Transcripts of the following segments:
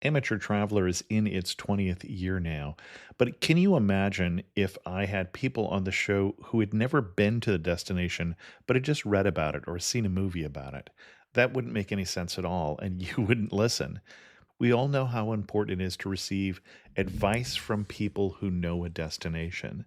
Amateur Traveler is in its 20th year now, but can you imagine if I had people on the show who had never been to the destination but had just read about it or seen a movie about it? That wouldn't make any sense at all, and you wouldn't listen. We all know how important it is to receive advice from people who know a destination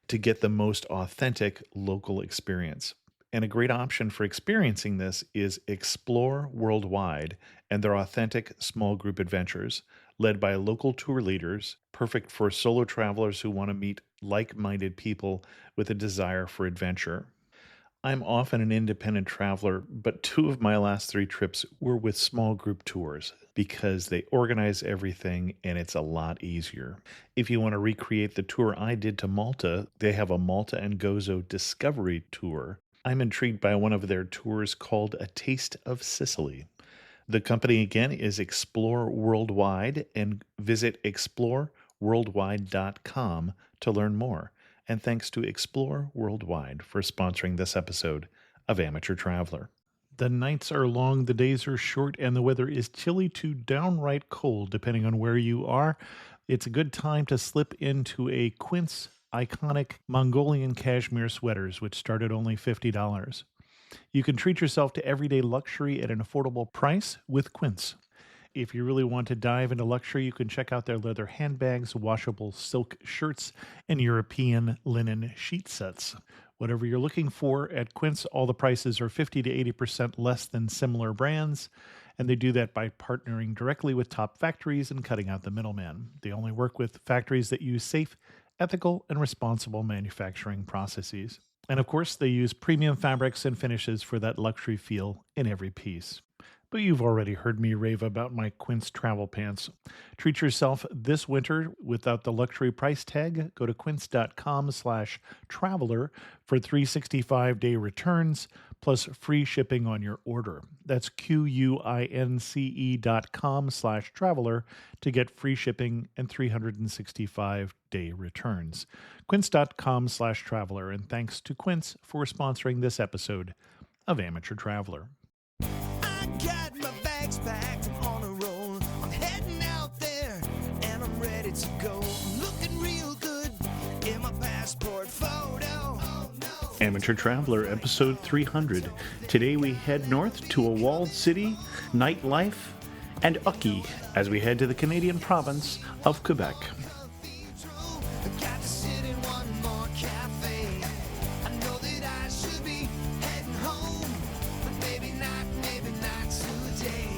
to get the most authentic local experience. And a great option for experiencing this is Explore Worldwide and their authentic small group adventures, led by local tour leaders, perfect for solo travelers who want to meet like minded people with a desire for adventure. I'm often an independent traveler, but two of my last three trips were with small group tours because they organize everything and it's a lot easier. If you want to recreate the tour I did to Malta, they have a Malta and Gozo Discovery Tour. I'm intrigued by one of their tours called A Taste of Sicily. The company again is Explore Worldwide, and visit exploreworldwide.com to learn more. And thanks to Explore Worldwide for sponsoring this episode of Amateur Traveler. The nights are long, the days are short, and the weather is chilly to downright cold, depending on where you are. It's a good time to slip into a Quince iconic Mongolian cashmere sweaters, which start at only $50. You can treat yourself to everyday luxury at an affordable price with Quince. If you really want to dive into luxury, you can check out their leather handbags, washable silk shirts, and European linen sheet sets. Whatever you're looking for at Quince, all the prices are 50 to 80% less than similar brands, and they do that by partnering directly with top factories and cutting out the middleman. They only work with factories that use safe, ethical, and responsible manufacturing processes. And of course, they use premium fabrics and finishes for that luxury feel in every piece. But you've already heard me rave about my Quince travel pants. Treat yourself this winter without the luxury price tag. Go to quince.com/traveler for 365-day returns plus free shipping on your order. That's QUINCE.com/traveler to get free shipping and 365-day returns. Quince.com/traveler. And thanks to Quince for sponsoring this episode of Amateur Traveler. Got my bags packed, I'm on a roll. I'm heading out there, and I'm ready to go. I'm looking real good in my passport photo. Oh, no. Amateur Traveler, episode 300. Today we head north to a walled city, nightlife, and Ucky as we head to the Canadian Province of Quebec. Got to sit in one more cafe. I know that I should be heading home, but maybe not today.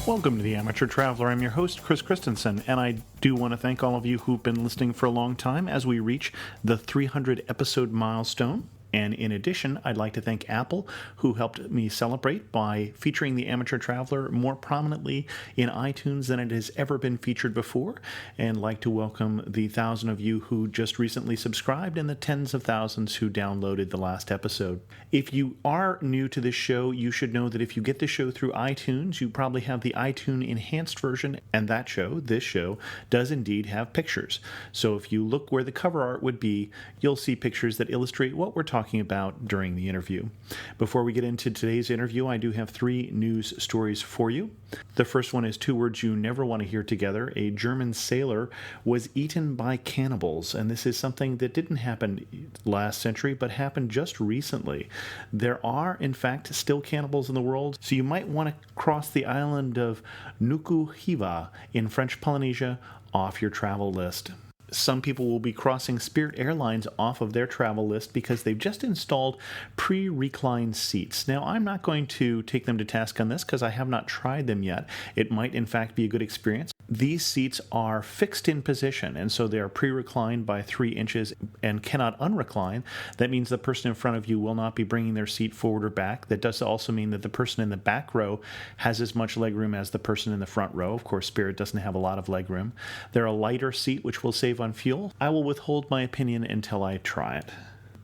Welcome to the Amateur Traveler. I'm your host, Chris Christensen, and I do want to thank all of you who've been listening for a long time as we reach the 300 episode milestone. And in addition, I'd like to thank Apple, who helped me celebrate by featuring the Amateur Traveler more prominently in iTunes than it has ever been featured before. And like to welcome the 1,000 of you who just recently subscribed and the tens of thousands who downloaded the last episode. If you are new to this show, you should know that if you get the show through iTunes, you probably have the iTunes enhanced version, and that show, this show, does indeed have pictures. So if you look where the cover art would be, you'll see pictures that illustrate what we're talking about during the interview. Before we get into today's interview, I do have 3 news stories for you. The first one is 2 words you never want to hear together. A German sailor was eaten by cannibals, and this is something that didn't happen last century, but happened just recently. There are, in fact, still cannibals in the world, so you might want to cross the island of Nuku Hiva in French Polynesia off your travel list. Some people will be crossing Spirit Airlines off of their travel list because they've just installed pre-reclined seats. Now, I'm not going to take them to task on this because I have not tried them yet. It might, in fact, be a good experience. These seats are fixed in position, and so they are pre-reclined by 3 inches and cannot unrecline. That means the person in front of you will not be bringing their seat forward or back. That does also mean that the person in the back row has as much legroom as the person in the front row. Of course, Spirit doesn't have a lot of legroom. They're a lighter seat, which will save on fuel. I will withhold my opinion until I try it.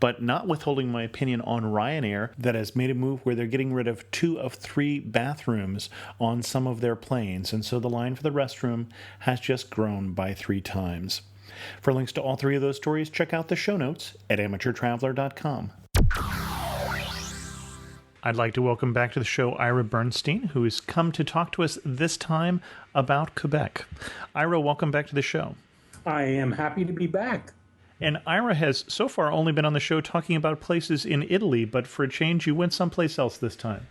But not withholding my opinion on Ryanair, that has made a move where they're getting rid of 2 of 3 bathrooms on some of their planes, and so the line for the restroom has just grown by 3 times. For links to all 3 of those stories, check out the show notes at amateurtraveler.com. I'd like to welcome back to the show Ira Berstein, who has come to talk to us this time about Quebec. Ira, welcome back to the show. I am happy to be back. And Ira has so far only been on the show talking about places in Italy, but for a change, you went someplace else this time.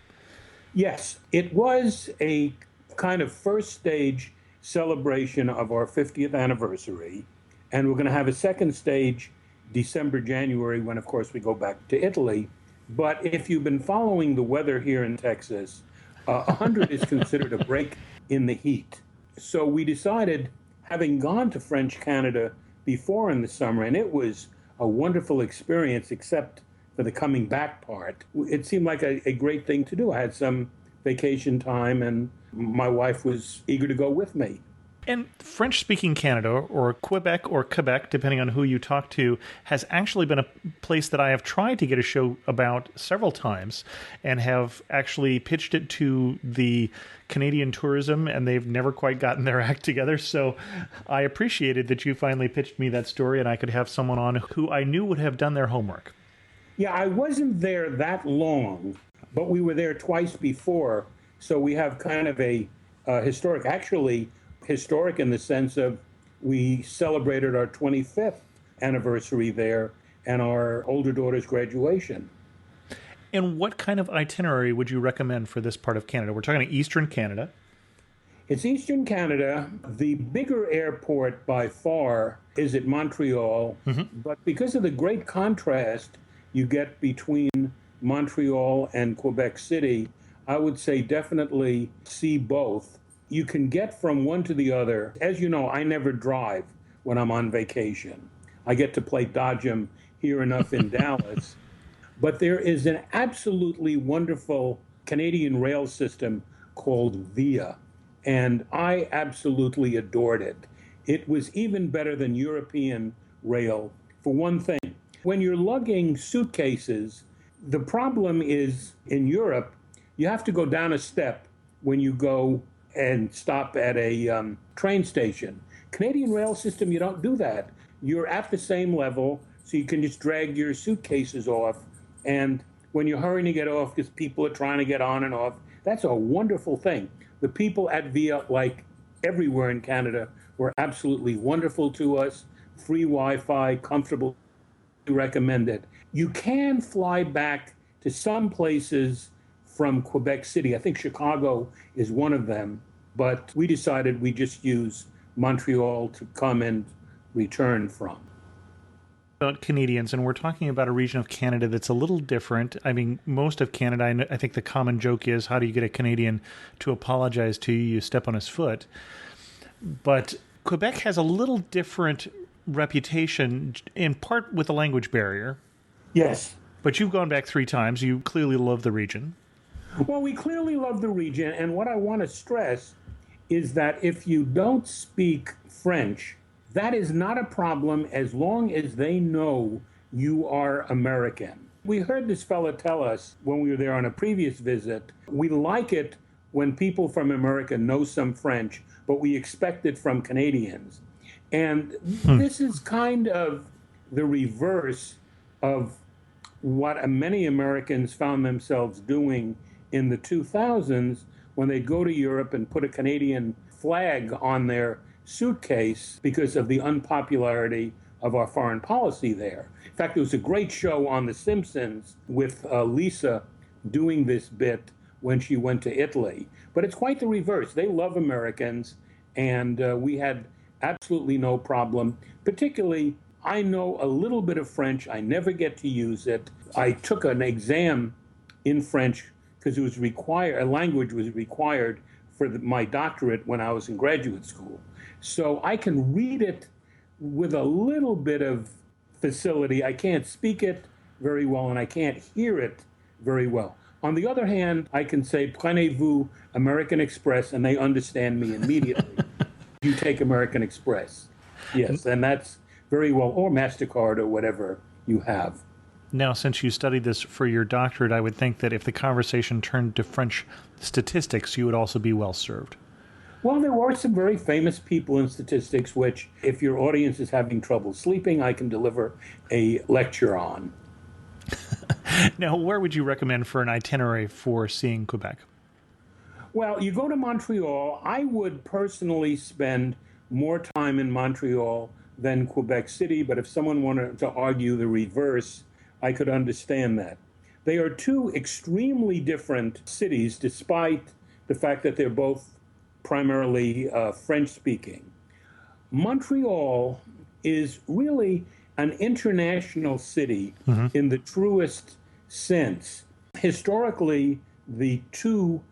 Yes, it was a kind of first stage celebration of our 50th anniversary. And we're going to have a second stage December, January, when, of course, we go back to Italy. But if you've been following the weather here in Texas, 100 is considered a break in the heat. So we decided, having gone to French Canada before in the summer, and it was a wonderful experience, except for the coming back part, it seemed like a great thing to do. I had some vacation time, and my wife was eager to go with me. And French-speaking Canada, or Quebec, depending on who you talk to, has actually been a place that I have tried to get a show about several times and have actually pitched it to the Canadian tourism, and they've never quite gotten their act together. So I appreciated that you finally pitched me that story and I could have someone on who I knew would have done their homework. Yeah, I wasn't there that long, but we were there twice before. So we have kind of a historic in the sense of we celebrated our 25th anniversary there and our older daughter's graduation. And what kind of itinerary would you recommend for this part of Canada? We're talking Eastern Canada. It's Eastern Canada. The bigger airport by far is at Montreal, but because of the great contrast you get between Montreal and Quebec City, I would say definitely see both. You can get from one to the other. As you know, I never drive when I'm on vacation. I get to play dodgem here enough in Dallas. But there is an absolutely wonderful Canadian rail system called VIA, and I absolutely adored it. It was even better than European rail. For one thing, when you're lugging suitcases, the problem is in Europe, you have to go down a step when you go and stop at a train station. Canadian rail system, you don't do that. You're at the same level, so you can just drag your suitcases off. And when you're hurrying to get off because people are trying to get on and off, that's a wonderful thing. The people at VIA, like everywhere in Canada, were absolutely wonderful to us. Free Wi-Fi, comfortable, recommended. You can fly back to some places from Quebec City. I think Chicago is one of them, but we decided we just use Montreal to come and return from. About Canadians, and we're talking about a region of Canada that's a little different. I mean, most of Canada, I think the common joke is, how do you get a Canadian to apologize to you? You step on his foot. But Quebec has a little different reputation, in part with the language barrier. Yes. But you've gone back 3 times. You clearly love the region. Well, we clearly love the region, and what I want to stress is that if you don't speak French, that is not a problem as long as they know you are American. We heard this fella tell us when we were there on a previous visit, we like it when people from America know some French, but we expect it from Canadians. And this is kind of the reverse of what many Americans found themselves doing in the 2000s when they go to Europe and put a Canadian flag on their suitcase because of the unpopularity of our foreign policy there. In fact, there was a great show on The Simpsons with Lisa doing this bit when she went to Italy. But it's quite the reverse. They love Americans, and we had absolutely no problem. Particularly, I know a little bit of French. I never get to use it. I took an exam in French because it was required, a language was required for my doctorate when I was in graduate school. So I can read it with a little bit of facility. I can't speak it very well, and I can't hear it very well. On the other hand, I can say, prenez-vous American Express, and they understand me immediately. You take American Express. Yes, and that's very well, or MasterCard or whatever you have. Now, since you studied this for your doctorate, I would think that if the conversation turned to French statistics, you would also be well served. Well, there are some very famous people in statistics, which, if your audience is having trouble sleeping, I can deliver a lecture on. Now, where would you recommend for an itinerary for seeing Quebec? Well, you go to Montreal. I would personally spend more time in Montreal than Quebec City, but if someone wanted to argue the reverse, I could understand that. They are two extremely different cities, despite the fact that they're both primarily French speaking. Montreal is really an international city in the truest sense. Historically, the two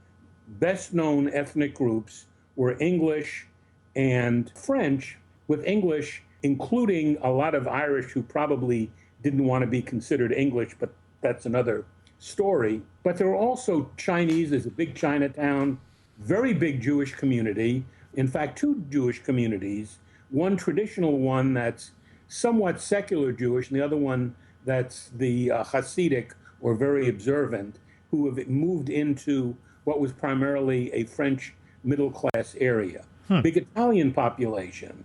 best known ethnic groups were English and French, with English including a lot of Irish who probably didn't want to be considered English, but that's another story. But there are also Chinese. There's a big Chinatown, very big Jewish community. In fact, two Jewish communities, one traditional one that's somewhat secular Jewish, and the other one that's the Hasidic or very observant, who have moved into what was primarily a French middle class area. Big Italian population,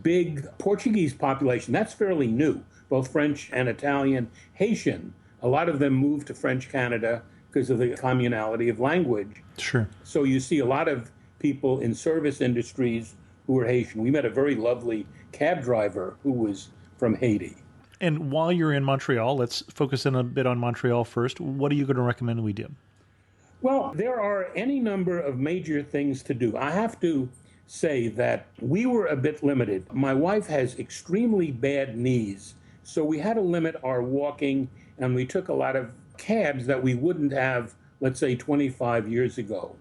big Portuguese population. That's fairly new, both French and Italian. Haitian, a lot of them moved to French Canada because of the communality of language. Sure. So you see a lot of people in service industries who are Haitian. We met a very lovely cab driver who was from Haiti. And while you're in Montreal, let's focus in a bit on Montreal first. What are you going to recommend we do? Well, there are any number of major things to do. I have to say that we were a bit limited. My wife has extremely bad knees, so we had to limit our walking, and we took a lot of cabs that we wouldn't have, let's say, 25 years ago.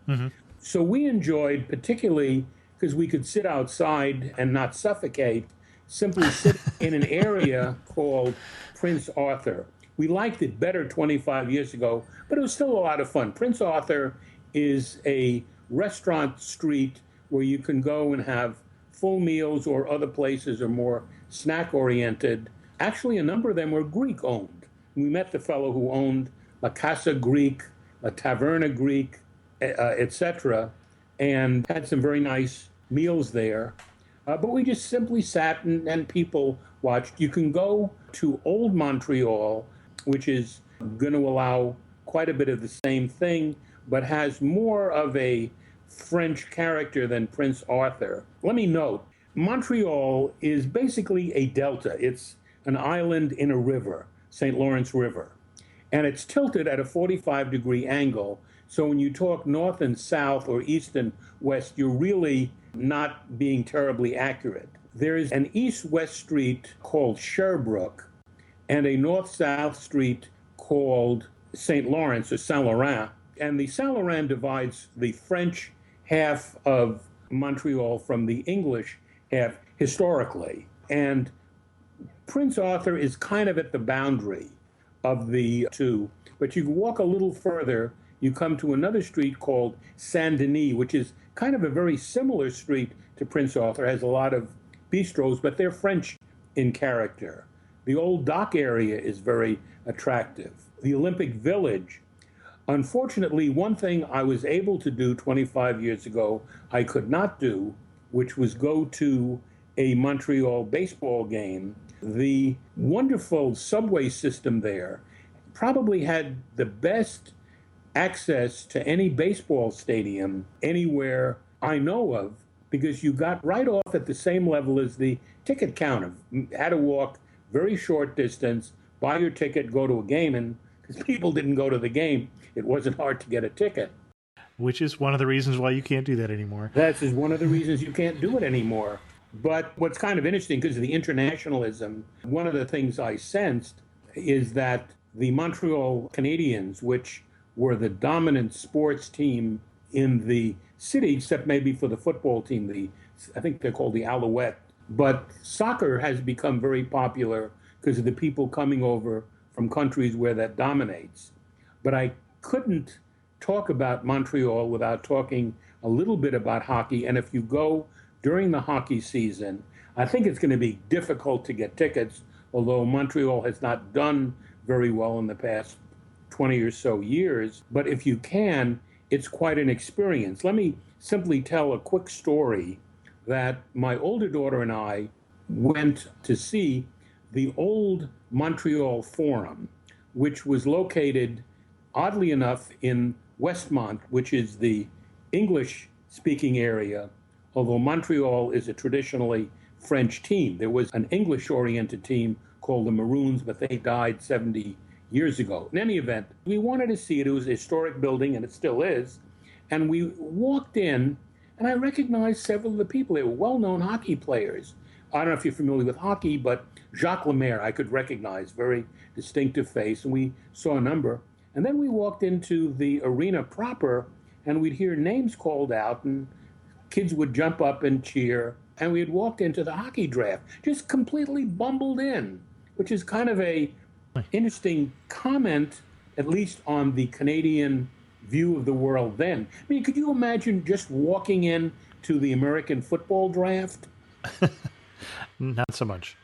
So we enjoyed, particularly because we could sit outside and not suffocate, simply sit in an area called Prince Arthur. We liked it better 25 years ago, but it was still a lot of fun. Prince Arthur is a restaurant street where you can go and have full meals, or other places are more snack-oriented. Actually, a number of them were Greek-owned. We met the fellow who owned La Casa Greek, La Taverna Greek, etc., and had some very nice meals there. But we just simply sat and people watched. You can go to Old Montreal, which is going to allow quite a bit of the same thing, but has more of a French character than Prince Arthur. Let me note, Montreal is basically a delta. It's an island in a river, St. Lawrence River, and it's tilted at a 45-degree angle. So when you talk north and south or east and west, you're really not being terribly accurate. There is an east-west street called Sherbrooke and a north-south street called St. Lawrence or Saint Laurent. And the Saint Laurent divides the French half of Montreal from the English half historically. And Prince Arthur is kind of at the boundary of the two. But you walk a little further, you come to another street called Saint Denis, which is kind of a very similar street to Prince Arthur. It has a lot of bistros, but they're French in character. The old dock area is very attractive. The Olympic Village. Unfortunately, one thing I was able to do 25 years ago, I could not do, which was go to a Montreal baseball game. The wonderful subway system there probably had the best access to any baseball stadium anywhere I know of, because you got right off at the same level as the ticket counter. You had to walk very short distance, buy your ticket, go to a game, and because people didn't go to the game, it wasn't hard to get a ticket. Which is one of the reasons why you can't do that anymore. That's one of the reasons you can't do it anymore. But what's kind of interesting, because of the internationalism, one of the things I sensed is that the Montreal Canadiens, which were the dominant sports team in the city, except maybe for the football team, I think they're called the Alouette. But soccer has become very popular because of the people coming over from countries where that dominates. But I couldn't talk about Montreal without talking a little bit about hockey. And if you go during the hockey season, I think it's going to be difficult to get tickets, although Montreal has not done very well in the past 20 or so years. But if you can, it's quite an experience. Let me simply tell a quick story that my older daughter and I went to see the old Montreal Forum, which was located, oddly enough, in Westmont, which is the English-speaking area, although Montreal is a traditionally French team. There was an English-oriented team called the Maroons, but they died 70 years ago. In any event, we wanted to see it. It was a historic building, and it still is. And we walked in, and I recognized several of the people. They were well-known hockey players. I don't know if you're familiar with hockey, but Jacques Lemaire I could recognize, very distinctive face, and we saw a number. And then we walked into the arena proper, and we'd hear names called out, and kids would jump up and cheer. And we had walked into the hockey draft, just completely bumbled in, which is kind of a interesting comment, at least on the Canadian view of the world then. I mean, could you imagine just walking in to the American football draft? Not so much.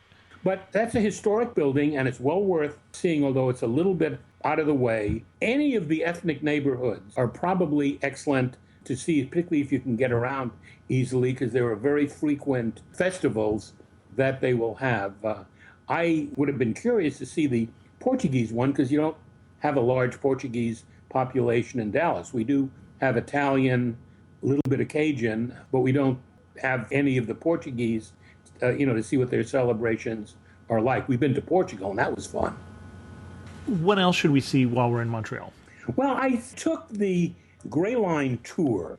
But that's a historic building, and it's well worth seeing, although it's a little bit out of the way. Any of the ethnic neighborhoods are probably excellent to see, particularly if you can get around easily, because there are very frequent festivals that they will have. I would have been curious to see the Portuguese one, because you don't have a large Portuguese population in Dallas. We do have Italian, a little bit of Cajun, but we don't have any of the Portuguese, to see what their celebrations are like. We've been to Portugal, and that was fun. What else should we see while we're in Montreal? Well, I took the Gray Line tour,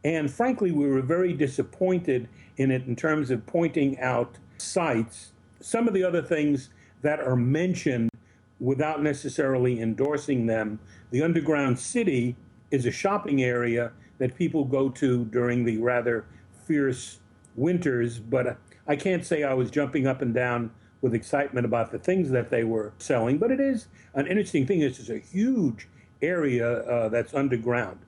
and frankly, we were very disappointed in it in terms of pointing out sites. Some of the other things that are mentioned without necessarily endorsing them. The Underground City is a shopping area that people go to during the rather fierce winters, but I can't say I was jumping up and down with excitement about the things that they were selling, but it is an interesting thing. This is a huge area that's underground.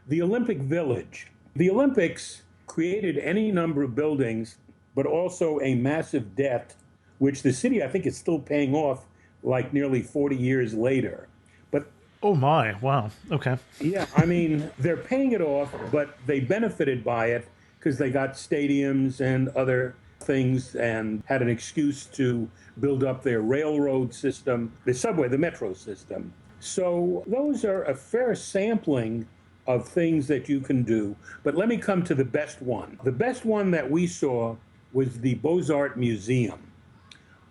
The Olympic Village. The Olympics created any number of buildings, but also a massive debt, which the city, I think, is still paying off like nearly 40 years later. But oh my, wow, okay. Yeah, I mean, they're paying it off, but they benefited by it because they got stadiums and other things and had an excuse to build up their railroad system, the subway, the metro system. So those are a fair sampling of things that you can do. But let me come to the best one. The best one that we saw was the Beaux-Arts Museum,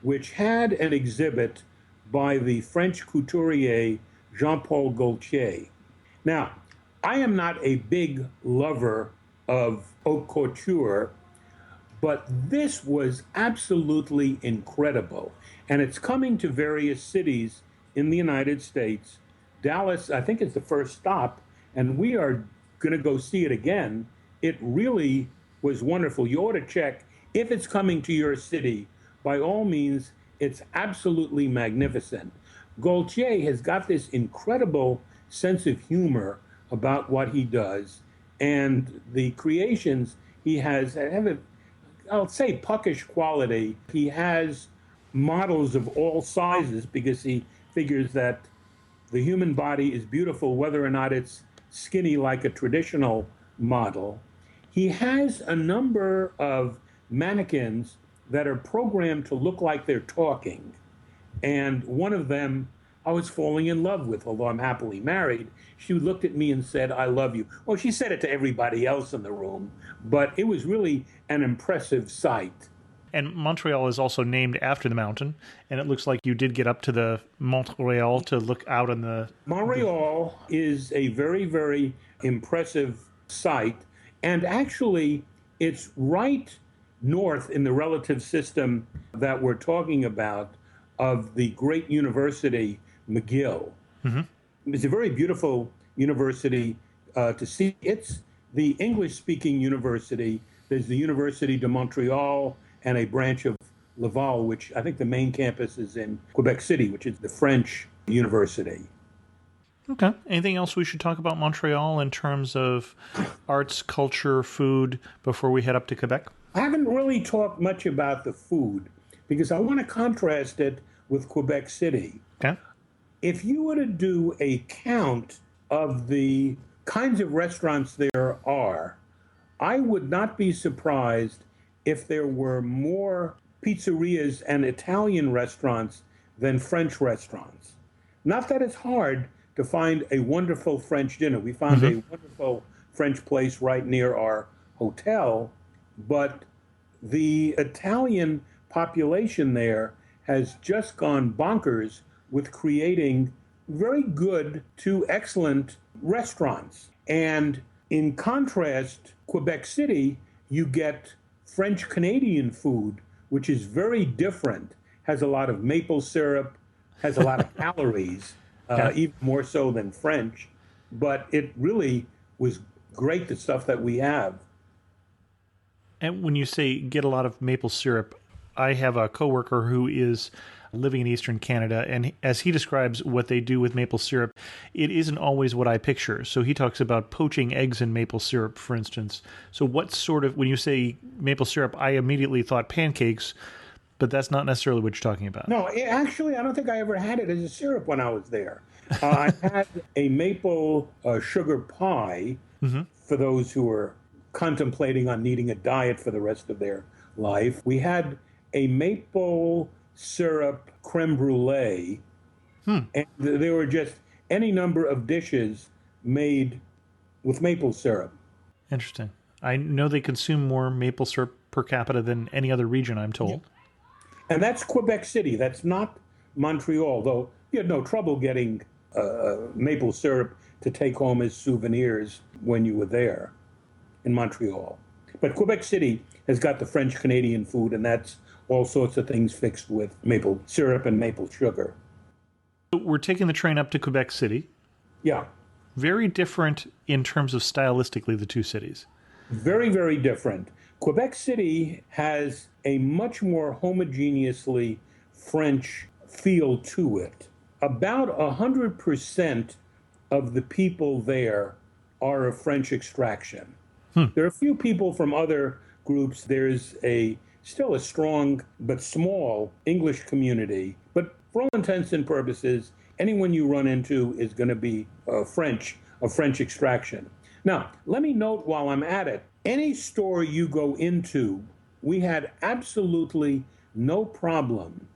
which had an exhibit by the French couturier Jean-Paul Gaultier. Now, I am not a big lover of haute couture, but this was absolutely incredible. And it's coming to various cities in the United States. Dallas, I think, is the first stop, and we are going to go see it again. It really was wonderful. You ought to check if it's coming to your city. By all means, it's absolutely magnificent. Gaultier has got this incredible sense of humor about what he does, and the creations he has have a, I'll say, puckish quality. He has models of all sizes because he figures that the human body is beautiful whether or not it's skinny like a traditional model. He has a number of mannequins that are programmed to look like they're talking. And one of them I was falling in love with, although I'm happily married. She looked at me and said, "I love you." Well, she said it to everybody else in the room, but it was really an impressive sight. And Montreal is also named after the mountain, and it looks like you did get up to the Montreal to look out on the... Montreal is a very, very impressive site, and actually it's right north in the relative system that we're talking about of the great university, McGill. Mm-hmm. It's a very beautiful university to see. It's the English-speaking university. There's the Université de Montréal and a branch of Laval, which I think the main campus is in Quebec City, which is the French university. Okay. Anything else we should talk about Montreal in terms of arts, culture, food before we head up to Quebec? I haven't really talked much about the food because I want to contrast it with Quebec City. Okay. If you were to do a count of the kinds of restaurants there are, I would not be surprised if there were more pizzerias and Italian restaurants than French restaurants. Not that it's hard to find a wonderful French dinner. We found a wonderful French place right near our hotel, but the Italian population there has just gone bonkers with creating very good to excellent restaurants. And in contrast, Quebec City, you get French Canadian food, which is very different, has a lot of maple syrup, has a lot of calories, even more so than French. But it really was great, the stuff that we have. And when you say get a lot of maple syrup, I have a coworker who is living in Eastern Canada, and as he describes what they do with maple syrup, it isn't always what I picture. So he talks about poaching eggs in maple syrup, for instance. So what sort of, when you say maple syrup, I immediately thought pancakes, but that's not necessarily what you're talking about. No, actually, I don't think I ever had it as a syrup when I was there. I had a maple sugar pie for those who are contemplating on needing a diet for the rest of their life. We had a maple syrup creme brulee, and there were just any number of dishes made with maple syrup. Interesting. I know they consume more maple syrup per capita than any other region, I'm told. And that's Quebec City. That's not Montreal, though you had no trouble getting maple syrup to take home as souvenirs when you were there in Montreal. But Quebec City has got the French Canadian food, and that's all sorts of things fixed with maple syrup and maple sugar. We're taking the train up to Quebec City. Yeah. Very different in terms of stylistically, the two cities. Very, very different. Quebec City has a much more homogeneously French feel to it. About 100% of the people there are of French extraction. There are a few people from other groups. There's still a strong but small English community. But for all intents and purposes, anyone you run into is going to be of French extraction. Now, let me note while I'm at it, any store you go into, we had absolutely no problem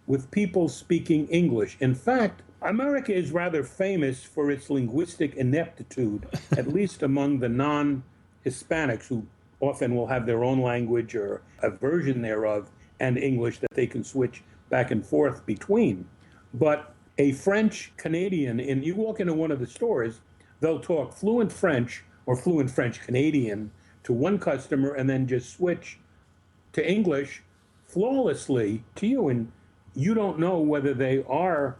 with people speaking English. In fact, America is rather famous for its linguistic ineptitude, at least among the non-Hispanics, who often will have their own language or a version thereof and English that they can switch back and forth between. But a French Canadian, and you walk into one of the stores, they'll talk fluent French or fluent French Canadian to one customer and then just switch to English flawlessly to you. And you don't know whether they are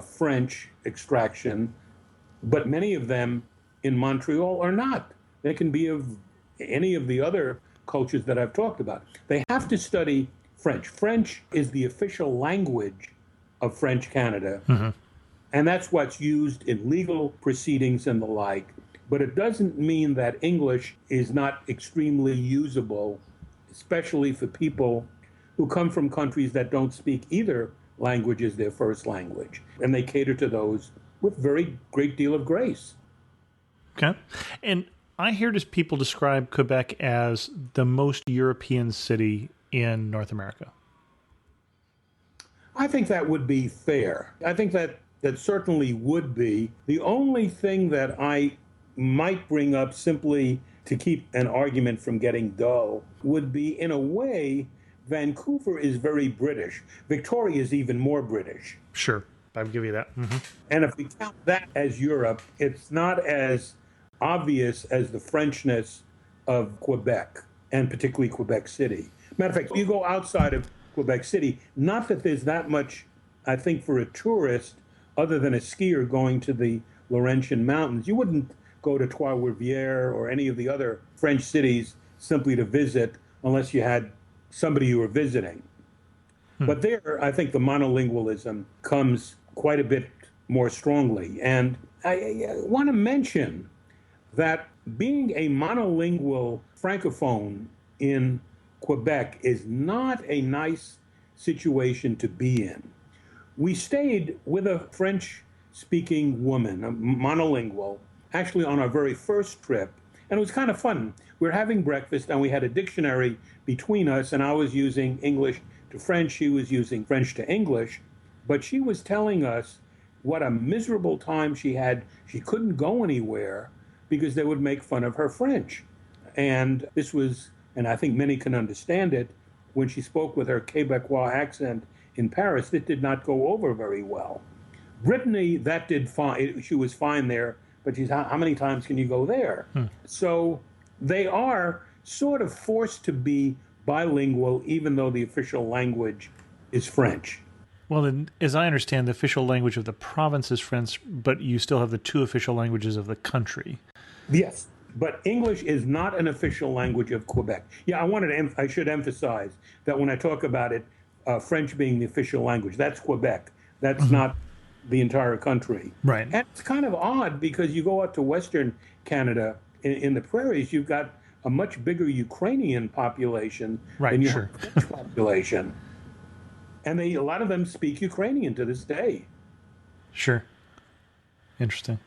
French extraction, but many of them in Montreal are not. They can be of any of the other cultures that I've talked about. They have to study French. French is the official language of French Canada, and that's what's used in legal proceedings and the like. But it doesn't mean that English is not extremely usable, especially for people who come from countries that don't speak either language as their first language. And they cater to those with very great deal of grace. Okay. And I hear people describe Quebec as the most European city in North America. I think that would be fair. I think that certainly would be. The only thing that I might bring up simply to keep an argument from getting dull would be, in a way, Vancouver is very British. Victoria is even more British. Sure, I'll give you that. And if we count that as Europe, it's not as obvious as the Frenchness of Quebec, and particularly Quebec City. Matter of fact, you go outside of Quebec City, not that there's that much, I think, for a tourist, other than a skier going to the Laurentian Mountains. You wouldn't go to Trois-Rivières or any of the other French cities simply to visit unless you had somebody you were visiting. But there, I think the monolingualism comes quite a bit more strongly. And I want to mention that being a monolingual francophone in Quebec is not a nice situation to be in. We stayed with a French-speaking woman, a monolingual, actually on our very first trip, and it was kind of fun. We were having breakfast, and we had a dictionary between us, and I was using English to French, she was using French to English, but she was telling us what a miserable time she had. She couldn't go anywhere because they would make fun of her French. And this was, and I think many can understand it, when she spoke with her Quebecois accent in Paris, it did not go over very well. Brittany, that did fine. She was fine there, but she's, how many times can you go there? So they are sort of forced to be bilingual, even though the official language is French. Well, then, as I understand, the official language of the province is French, but you still have the two official languages of the country. Yes, but English is not an official language of Quebec. Yeah, I should emphasize that when I talk about it, French being the official language, that's Quebec. That's not the entire country. Right. And it's kind of odd because you go out to Western Canada, in the prairies, you've got a much bigger Ukrainian population than you have a French population. And a lot of them speak Ukrainian to this day. Sure. Interesting.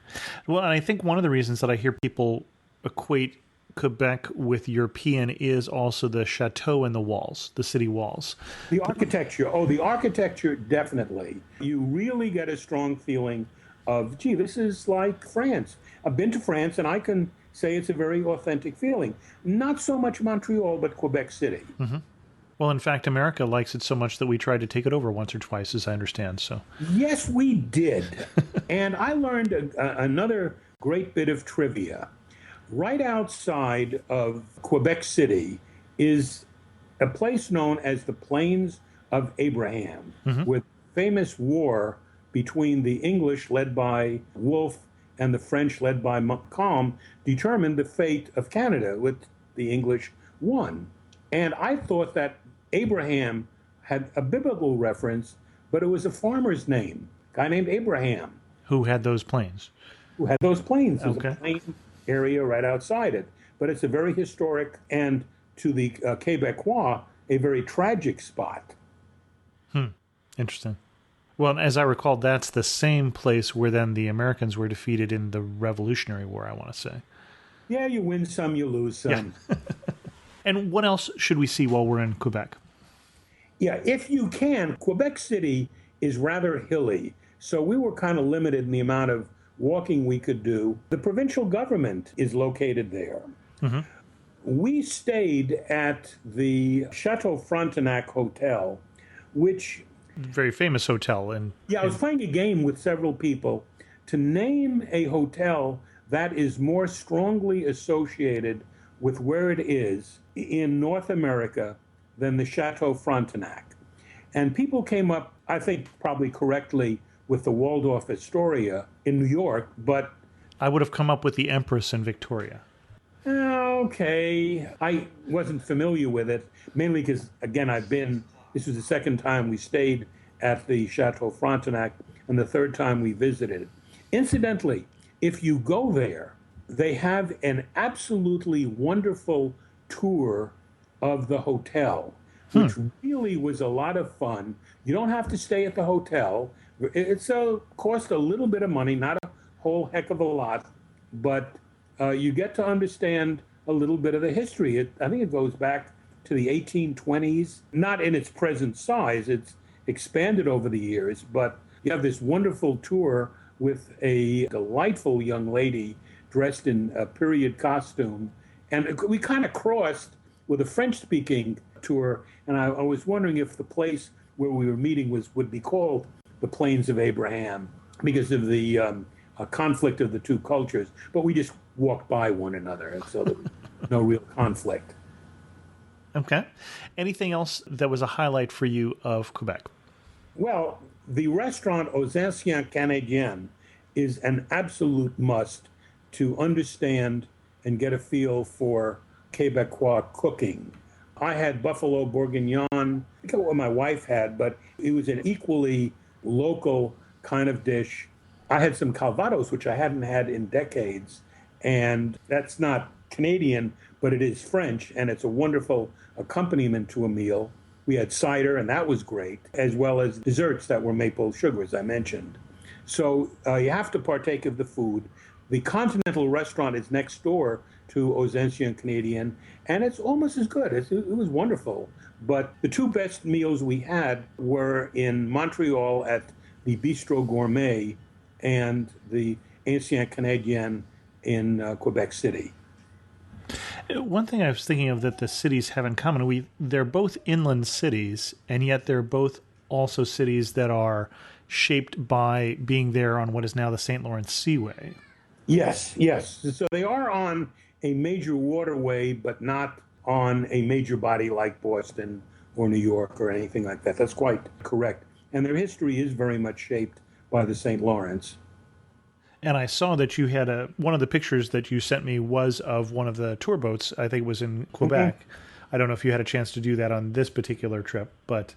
Well, and I think one of the reasons that I hear people equate Quebec with European is also the chateau and the walls, the city walls. The architecture. Oh, the architecture, definitely. You really get a strong feeling of, gee, this is like France. I've been to France, and I can say it's a very authentic feeling. Not so much Montreal, but Quebec City. Mm-hmm. Well, in fact, America likes it so much that we tried to take it over once or twice, as I understand. So yes, we did. And I learned another great bit of trivia. Right outside of Quebec City is a place known as the Plains of Abraham, with famous war between the English, led by Wolfe, and the French, led by Montcalm, determined the fate of Canada, with the English won. And I thought that Abraham had a biblical reference, but it was a farmer's name, a guy named Abraham. Who had those plains? Who had those plains. There's Okay. a plain area right outside it. But it's a very historic and, to the Quebecois, a very tragic spot. Interesting. Well, as I recall, that's the same place where then the Americans were defeated in the Revolutionary War, I want to say. Yeah, you win some, you lose some. Yeah. And what else should we see while we're in Quebec? Yeah, if you can, Quebec City is rather hilly, so we were kind of limited in the amount of walking we could do. The provincial government is located there. We stayed at the Chateau Frontenac Hotel, which... Very famous hotel. I was playing a game with several people to name a hotel that is more strongly associated with where it is in North America than the Chateau Frontenac. And people came up, I think probably correctly, with the Waldorf Astoria in New York, but... I would have come up with the Empress in Victoria. Okay. I wasn't familiar with it, mainly because, again, this was the second time we stayed at the Chateau Frontenac and the third time we visited. Incidentally, if you go there, they have an absolutely wonderful tour of the hotel, which really was a lot of fun. You don't have to stay at the hotel. It's cost a little bit of money, not a whole heck of a lot, but you get to understand a little bit of the history. I think it goes back to the 1820s, not in its present size. It's expanded over the years, but you have this wonderful tour with a delightful young lady dressed in a period costume. And we kind of crossed with a French-speaking tour, and I was wondering if the place where we were meeting would be called the Plains of Abraham because of the conflict of the two cultures. But we just walked by one another, and so there was no real conflict. Okay. Anything else that was a highlight for you of Quebec? Well, the restaurant Aux Anciens Canadiens is an absolute must to understand and get a feel for Quebecois cooking. I had buffalo bourguignon. I forget what my wife had, but it was an equally local kind of dish. I had some calvados, which I hadn't had in decades, and that's not Canadian, but it is French, and it's a wonderful accompaniment to a meal. We had cider, and that was great, as well as desserts that were maple sugar, as I mentioned. So you have to partake of the food. The Continental restaurant is next door to Aux Anciens Canadiens, and it's almost as good. It was wonderful. But the two best meals we had were in Montreal at the Bistro Gourmet and the Ancien Canadien in Quebec City. One thing I was thinking of that the cities have in common, they're both inland cities, and yet they're both also cities that are shaped by being there on what is now the St. Lawrence Seaway. Yes, yes. So they are on a major waterway, but not on a major body like Boston or New York or anything like that. That's quite correct. And their history is very much shaped by the St. Lawrence. And I saw that you had one of the pictures that you sent me was of one of the tour boats. I think it was in Quebec. Mm-hmm. I don't know if you had a chance to do that on this particular trip, but...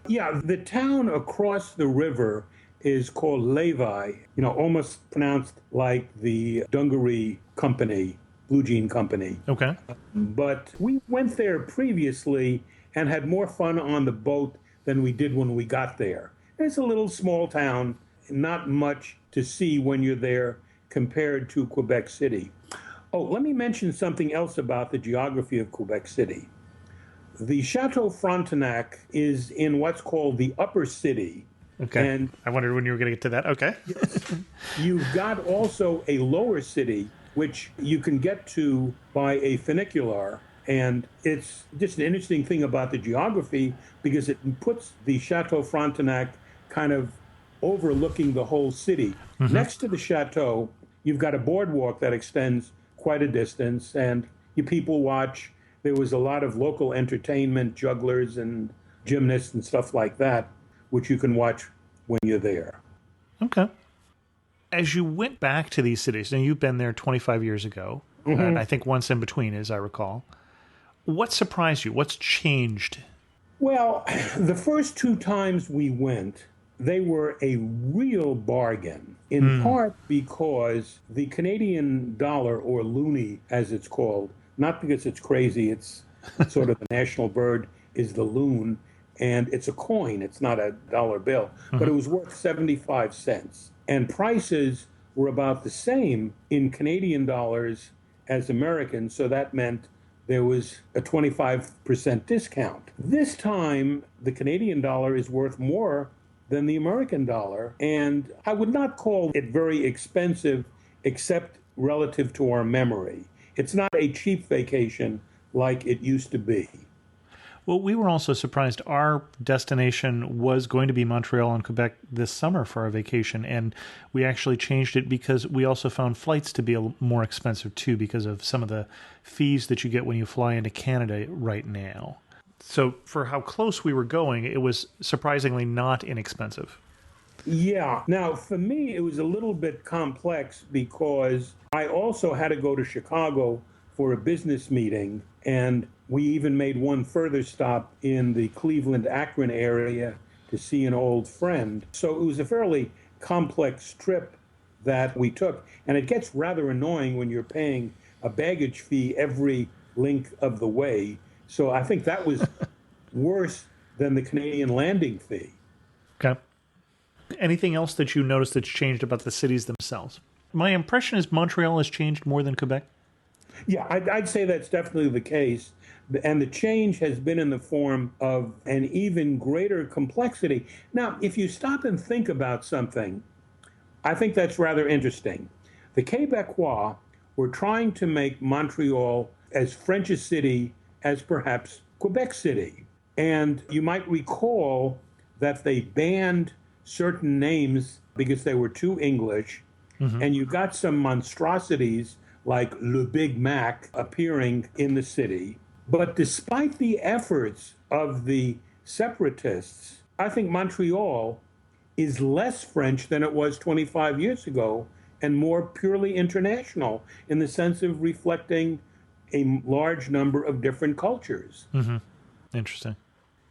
Yeah, the town across the river is called Levi, almost pronounced like the Dungaree Company, Blue Jean Company. Okay. But we went there previously and had more fun on the boat than we did when we got there. It's a little small town, not much to see when you're there compared to Quebec City. Oh, let me mention something else about the geography of Quebec City. The Chateau Frontenac is in what's called the upper city. Okay. And I wondered when you were going to get to that. Okay. Yes. You've got also a lower city, which you can get to by a funicular. And it's just an interesting thing about the geography because it puts the Chateau Frontenac kind of overlooking the whole city. Mm-hmm. Next to the chateau, you've got a boardwalk that extends quite a distance, and you people watch. There was a lot of local entertainment, jugglers and gymnasts and stuff like that, which you can watch when you're there. Okay. As you went back to these cities, and you've been there 25 years ago, mm-hmm. and I think once in between, as I recall, what surprised you? What's changed? Well, the first two times we went, they were a real bargain, in part because the Canadian dollar, or loonie as it's called, not because it's crazy, it's sort of the national bird, is the loon, and it's a coin, it's not a dollar bill, but it was worth 75 cents. And prices were about the same in Canadian dollars as American, so that meant there was a 25% discount. This time, the Canadian dollar is worth more than the American dollar, and I would not call it very expensive except relative to our memory. It's not a cheap vacation like it used to be. Well, we were also surprised. Our destination was going to be Montreal and Quebec this summer for our vacation, and we actually changed it because we also found flights to be more expensive too because of some of the fees that you get when you fly into Canada right now. So for how close we were going, it was surprisingly not inexpensive. Yeah. Now, for me, it was a little bit complex because I also had to go to Chicago for a business meeting, and we even made one further stop in the Cleveland-Akron area to see an old friend. So it was a fairly complex trip that we took, and it gets rather annoying when you're paying a baggage fee every link of the way. So I think that was worse than the Canadian landing fee. Okay. Anything else that you noticed that's changed about the cities themselves? My impression is Montreal has changed more than Quebec. Yeah, I'd say that's definitely the case. And the change has been in the form of an even greater complexity. Now, if you stop and think about something, I think that's rather interesting. The Quebecois were trying to make Montreal as French a city as perhaps Quebec City. And you might recall that they banned certain names because they were too English, and you got some monstrosities like Le Big Mac appearing in the city. But despite the efforts of the separatists, I think Montreal is less French than it was 25 years ago and more purely international in the sense of reflecting a large number of different cultures. Mm-hmm. Interesting.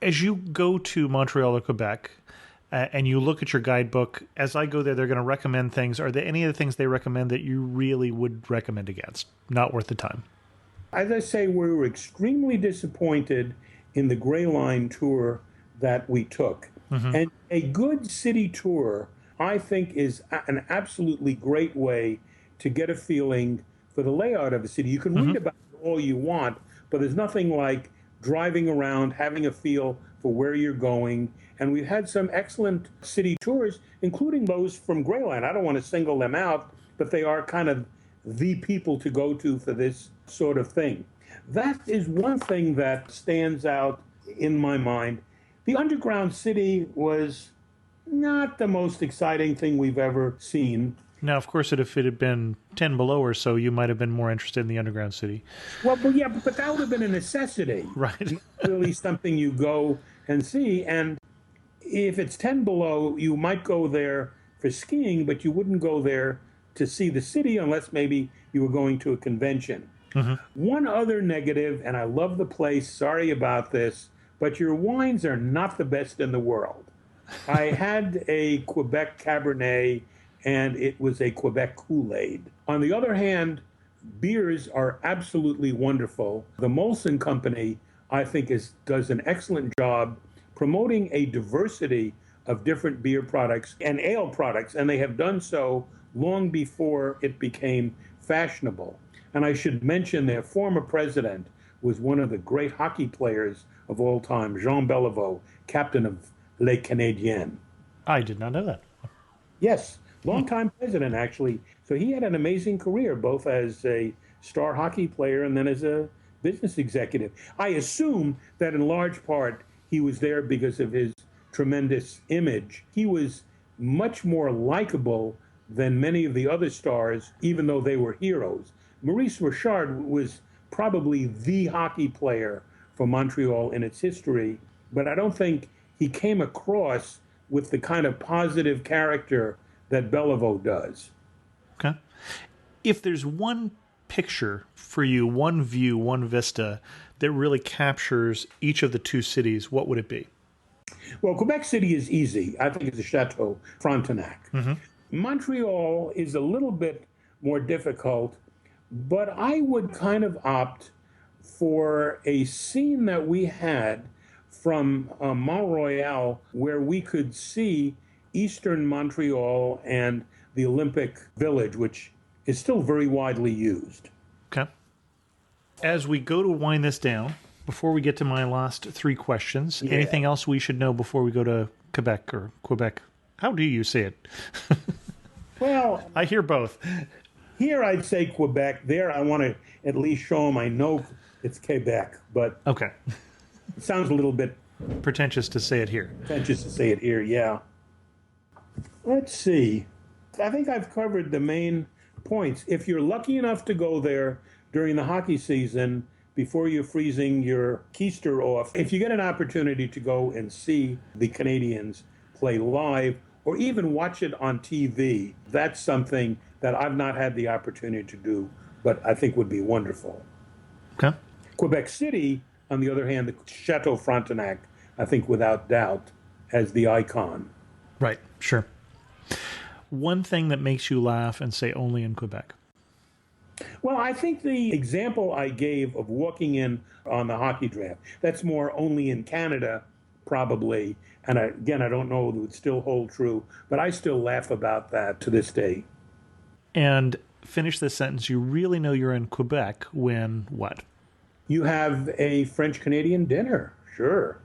As you go to Montreal or Quebec and you look at your guidebook, as I go there, they're going to recommend things. Are there any of the things they recommend that you really would recommend against? Not worth the time. As I say, we were extremely disappointed in the Gray Line tour that we took. And a good city tour, I think, is an absolutely great way to get a feeling for the layout of a city. You can read about it all you want, but there's nothing like driving around, having a feel for where you're going. And we've had some excellent city tours, including those from Greyline. I don't want to single them out, but they are kind of the people to go to for this sort of thing. That is one thing that stands out in my mind. The underground city was not the most exciting thing we've ever seen. Now, of course, if it had been 10 below or so, you might have been more interested in the underground city. Well, but yeah, but that would have been a necessity. Right. Really something you go and see. And if it's 10 below, you might go there for skiing, but you wouldn't go there to see the city unless maybe you were going to a convention. Mm-hmm. One other negative, and I love the place, sorry about this, but your wines are not the best in the world. I had a Quebec Cabernet, and it was a Quebec Kool-Aid. On the other hand, beers are absolutely wonderful. The Molson Company, I think, does an excellent job promoting a diversity of different beer products and ale products, and they have done so long before it became fashionable. And I should mention their former president was one of the great hockey players of all time, Jean Beliveau, captain of Les Canadiens. I did not know that. Yes, longtime president, actually. So he had an amazing career, both as a star hockey player and then as a business executive. I assume that in large part he was there because of his tremendous image. He was much more likable than many of the other stars, even though they were heroes. Maurice Richard was probably the hockey player for Montreal in its history, but I don't think he came across with the kind of positive character that Beliveau does. Okay. If there's one picture for you, one view, one vista that really captures each of the two cities, what would it be? Well, Quebec City is easy. I think it's the Chateau Frontenac. Mm-hmm. Montreal is a little bit more difficult, but I would kind of opt for a scene that we had from Mont Royal where we could see eastern Montreal and the Olympic Village, which is still very widely used. Okay. As we go to wind this down, before we get to my last three questions, anything else we should know before we go to Quebec or Quebec? How do you say it? Well, I hear both. Here I'd say Quebec. There I want to at least show them I know it's Quebec, but okay. It sounds a little bit pretentious to say it here. Yeah. Let's see. I think I've covered the main points. If you're lucky enough to go there during the hockey season, before you're freezing your keister off, if you get an opportunity to go and see the Canadians play live or even watch it on TV, that's something that I've not had the opportunity to do, but I think would be wonderful. Okay. Quebec City, on the other hand, the Chateau Frontenac, I think without doubt, as the icon. Right, sure. One thing that makes you laugh and say only in Quebec? Well, I think the example I gave of walking in on the hockey draft, that's more only in Canada, probably. And again, I don't know if it would still hold true, but I still laugh about that to this day. And finish this sentence, you really know you're in Quebec when what? You have a French-Canadian dinner, sure.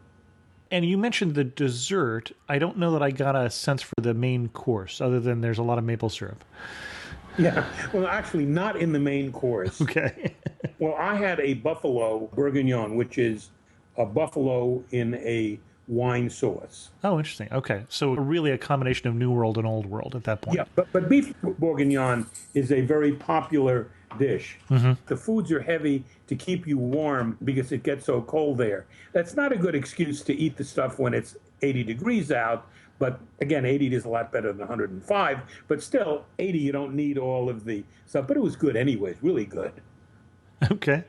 And you mentioned the dessert. I don't know that I got a sense for the main course, other than there's a lot of maple syrup. Yeah, well, actually, not in the main course. Okay. Well, I had a buffalo bourguignon, which is a buffalo in a wine sauce. Oh, interesting. Okay, so really a combination of New World and Old World at that point. Yeah, but beef bourguignon is a very popular dish. Mm-hmm. The foods are heavy to keep you warm because it gets so cold there. That's not a good excuse to eat the stuff when it's 80 degrees out. But again, 80 is a lot better than 105. But still, 80, you don't need all of the stuff. But it was good anyways, really good. Okay.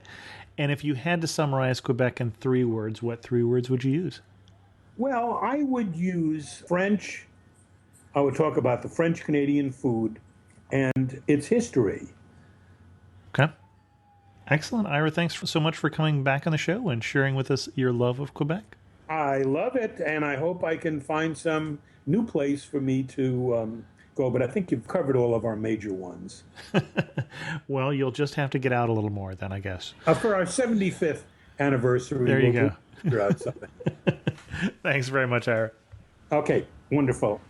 And if you had to summarize Quebec in 3 words, what 3 words would you use? Well, I would use French. I would talk about the French-Canadian food and its history. Okay. Excellent. Ira, thanks so much for coming back on the show and sharing with us your love of Quebec. I love it, and I hope I can find some new place for me to go, but I think you've covered all of our major ones. Well, you'll just have to get out a little more then, I guess. For our 75th anniversary. There you go. Figure out something. Thanks very much, Ira. Okay, wonderful.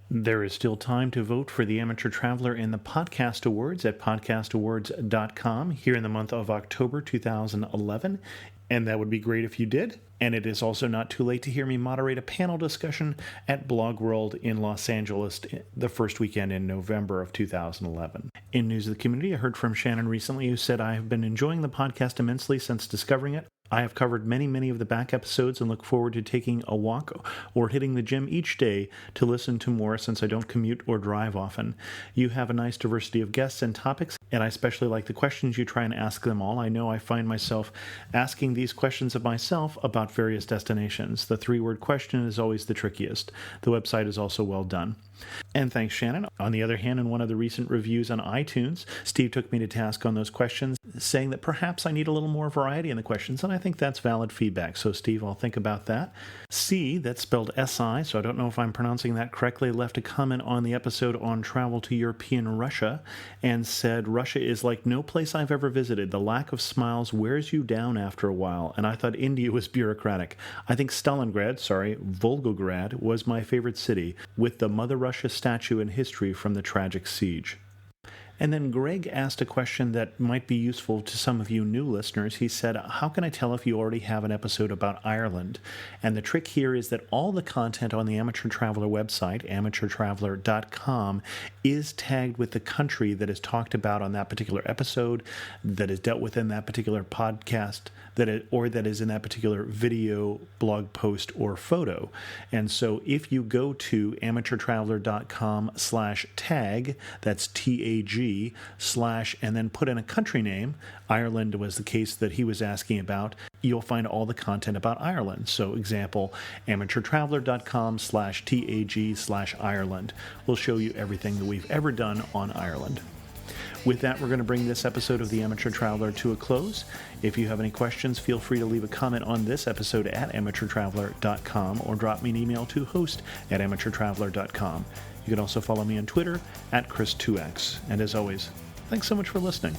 There is still time to vote for the Amateur Traveler in the Podcast Awards at podcastawards.com here in the month of October 2011. And that would be great if you did. And it is also not too late to hear me moderate a panel discussion at Blog World in Los Angeles the first weekend in November of 2011. In news of the community, I heard from Shannon recently who said, I have been enjoying the podcast immensely since discovering it. I have covered many of the back episodes and look forward to taking a walk or hitting the gym each day to listen to more since I don't commute or drive often. You have a nice diversity of guests and topics, and I especially like the questions you try and ask them all. I know I find myself asking these questions of myself about various destinations. The 3-word question is always the trickiest. The website is also well done. And thanks, Shannon. On the other hand, in one of the recent reviews on iTunes, Steve took me to task on those questions, saying that perhaps I need a little more variety in the questions, and I think that's valid feedback. So, Steve, I'll think about that. C, that's spelled S-I, so I don't know if I'm pronouncing that correctly, left a comment on the episode on travel to European Russia and said, Russia is like no place I've ever visited. The lack of smiles wears you down after a while, and I thought India was bureaucratic. I think Volgograd was my favorite city, with the Mother Russia statue and history from the tragic siege. And then Greg asked a question that might be useful to some of you new listeners. He said, how can I tell if you already have an episode about Ireland? And the trick here is that all the content on the Amateur Traveler website, amateurtraveler.com, is tagged with the country that is talked about on that particular episode, that is dealt with in that particular podcast, or that is in that particular video, blog post, or photo. And so if you go to amateurtraveler.com/tag, that's TAG, and then put in a country name, Ireland was the case that he was asking about, you'll find all the content about Ireland. So example, amateurtraveler.com/TAG/Ireland will show you everything that we've ever done on Ireland. With that, we're going to bring this episode of The Amateur Traveler to a close. If you have any questions, feel free to leave a comment on this episode at amateurtraveler.com or drop me an email to host@amateurtraveler.com. You can also follow me on Twitter at Chris2X. And as always, thanks so much for listening.